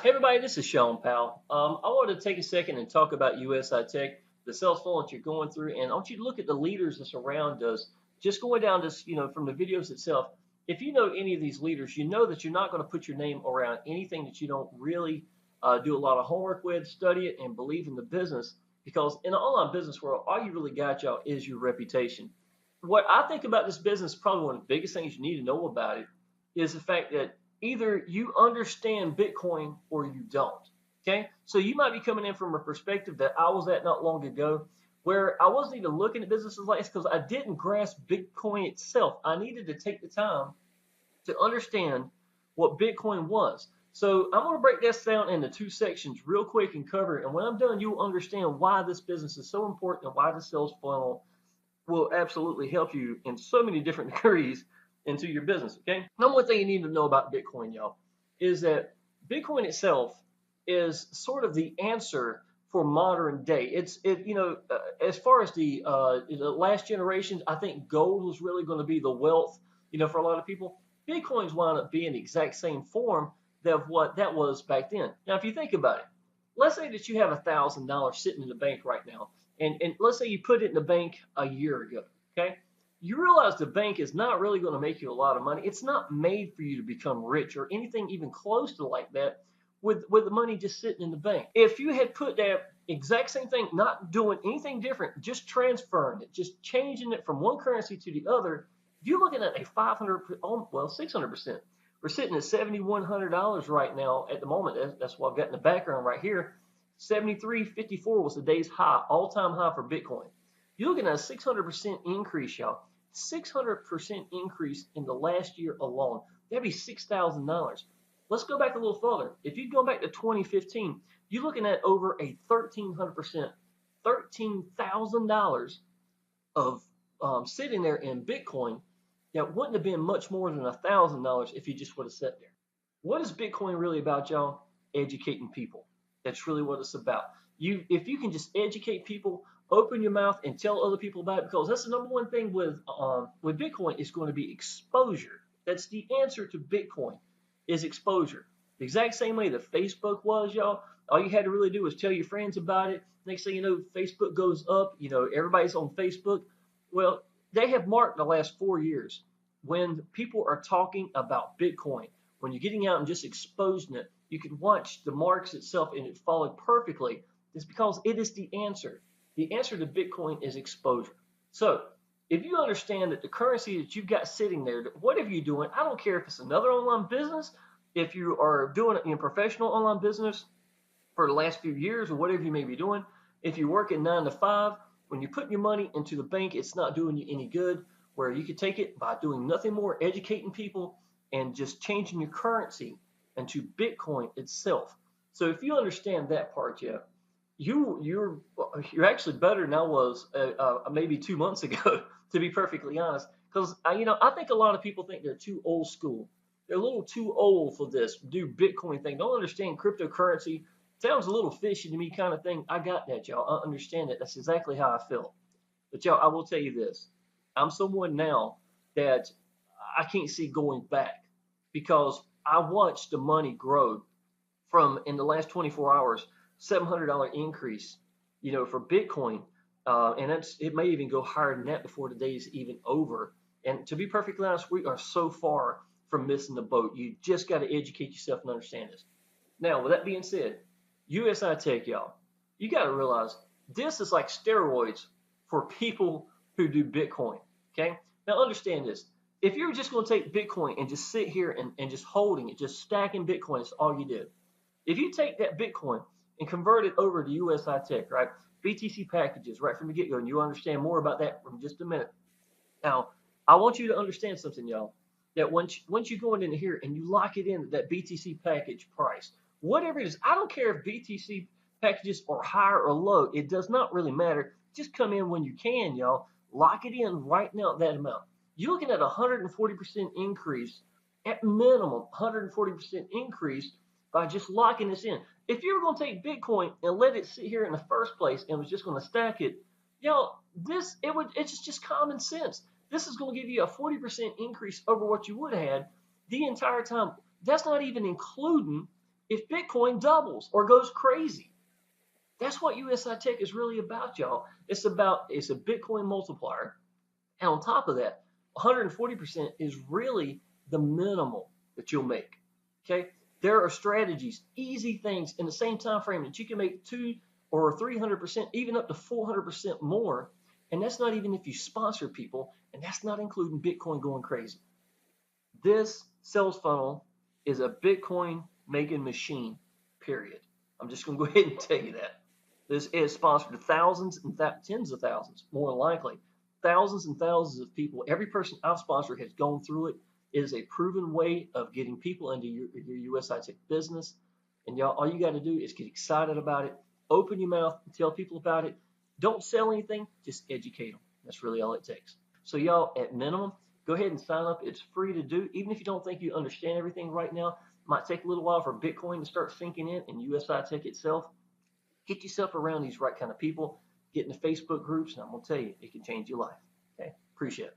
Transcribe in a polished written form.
Hey everybody, this is Sean Powell. I wanted to take a second and talk about USI Tech, the sales funnel that you're going through, and I want you to look at the leaders that's around us. Just going down this, from the videos itself. If you know any of these leaders, you know that you're not going to put your name around anything that you don't really do a lot of homework with, study it, and believe in the business. Because in the online business world, all you really got, y'all, is your reputation. What I think about this business, probably one of the biggest things you need to know about it, is the fact that either you understand Bitcoin or you don't. Okay, so you might be coming in from a perspective that I was at not long ago, where I wasn't even looking at businesses like this because I didn't grasp Bitcoin itself. I needed to take the time to understand what Bitcoin was. So I'm going to break this down into two sections real quick and cover it. And when I'm done, you'll understand why this business is so important and why the sales funnel will absolutely help you in so many different degrees into your business. Okay. Number one thing you need to know about Bitcoin, y'all, is that Bitcoin itself is sort of the answer for modern day. As far as the last generations, I think gold was really going to be the wealth, for a lot of people. Bitcoin's wound up being the exact same form of what that was back then. Now, if you think about it, let's say that you have $1,000 sitting in the bank right now, and let's say you put it in the bank a year ago, okay? You realize the bank is not really going to make you a lot of money. It's not made for you to become rich or anything even close to like that with the money just sitting in the bank. If you had put that exact same thing, not doing anything different, just transferring it, just changing it from one currency to the other, you're looking at a 600%. We're sitting at $7,100 right now at the moment. That's what I've got in the background right here. 73.54 was the day's high, all-time high for Bitcoin. You're looking at a 600% increase, y'all. 600% increase in the last year alone. That'd be $6,000. Let's go back a little further. If you go back to 2015, you're looking at over a 1,300%, $13,000 of sitting there in Bitcoin that wouldn't have been much more than $1,000 if you just would have sat there. What is Bitcoin really about, y'all? Educating people. That's really what it's about. If you can just educate people, open your mouth and tell other people about it, because that's the number one thing with Bitcoin is going to be exposure. That's the answer to Bitcoin is exposure. The exact same way that Facebook was, y'all. All you had to really do was tell your friends about it. Next thing you know, Facebook goes up. Everybody's on Facebook. Well, they have marked the last 4 years when people are talking about Bitcoin. When you're getting out and just exposing it, you can watch the marks itself and it followed perfectly. It's because it is the answer. The answer to Bitcoin is exposure. So if you understand that the currency that you've got sitting there, whatever you're doing, I don't care if it's another online business, if you are doing it in professional online business for the last few years or whatever you may be doing, if you're working 9 to 5, when you're putting your money into the bank, it's not doing you any good. Where you could take it by doing nothing more, educating people and just changing your currency into Bitcoin itself. So if you understand that part, yeah, you're actually better than I was maybe 2 months ago, to be perfectly honest. Because I think a lot of people think they're too old school. They're a little too old for this do Bitcoin thing. Don't understand cryptocurrency. Sounds a little fishy to me, kind of thing. I got that, y'all. I understand it. That's exactly how I felt. But y'all, I will tell you this. I'm someone now that I can't see going back because I watched the money grow from in the last 24 hours, $700 increase, for Bitcoin. And it may even go higher than that before the day is even over. And to be perfectly honest, we are so far from missing the boat. You just got to educate yourself and understand this. Now, with that being said, USI Tech, y'all, you got to realize this is like steroids for people who do Bitcoin. Okay. Now understand this. If you're just going to take Bitcoin and just sit here and just holding it, just stacking Bitcoin, that's all you did. If you take that Bitcoin and convert it over to USI Tech, right? BTC packages right from the get-go, and you'll understand more about that in just a minute. Now, I want you to understand something, y'all, that once you go in here and you lock it in that BTC package price, whatever it is, I don't care if BTC packages are high or low. It does not really matter. Just come in when you can, y'all. Lock it in right now at that amount. You're looking at a 140% increase, at minimum 140% increase by just locking this in. If you were going to take Bitcoin and let it sit here in the first place and was just going to stack it, y'all, it's just common sense. This is going to give you a 40% increase over what you would have had the entire time. That's not even including if Bitcoin doubles or goes crazy. That's what USI Tech is really about, y'all. It's a Bitcoin multiplier. And on top of that, 140% is really the minimal that you'll make. Okay? There are strategies, easy things in the same time frame that you can make 200 or 300%, even up to 400% more. And that's not even if you sponsor people, and that's not including Bitcoin going crazy. This sales funnel is a Bitcoin making machine, period. I'm just going to go ahead and tell you that. This is sponsored to thousands and tens of thousands, more likely. Thousands and thousands of people. Every person I've sponsored has gone through it. It is a proven way of getting people into your USI Tech business. And y'all, all you got to do is get excited about it. Open your mouth and tell people about it. Don't sell anything, just educate them. That's really all it takes. So y'all, at minimum, go ahead and sign up. It's free to do. Even if you don't think you understand everything right now, it might take a little while for Bitcoin to start sinking in and USI Tech itself. Get yourself around these right kind of people. Get in the Facebook groups, and I'm going to tell you, it can change your life. Okay? Appreciate it.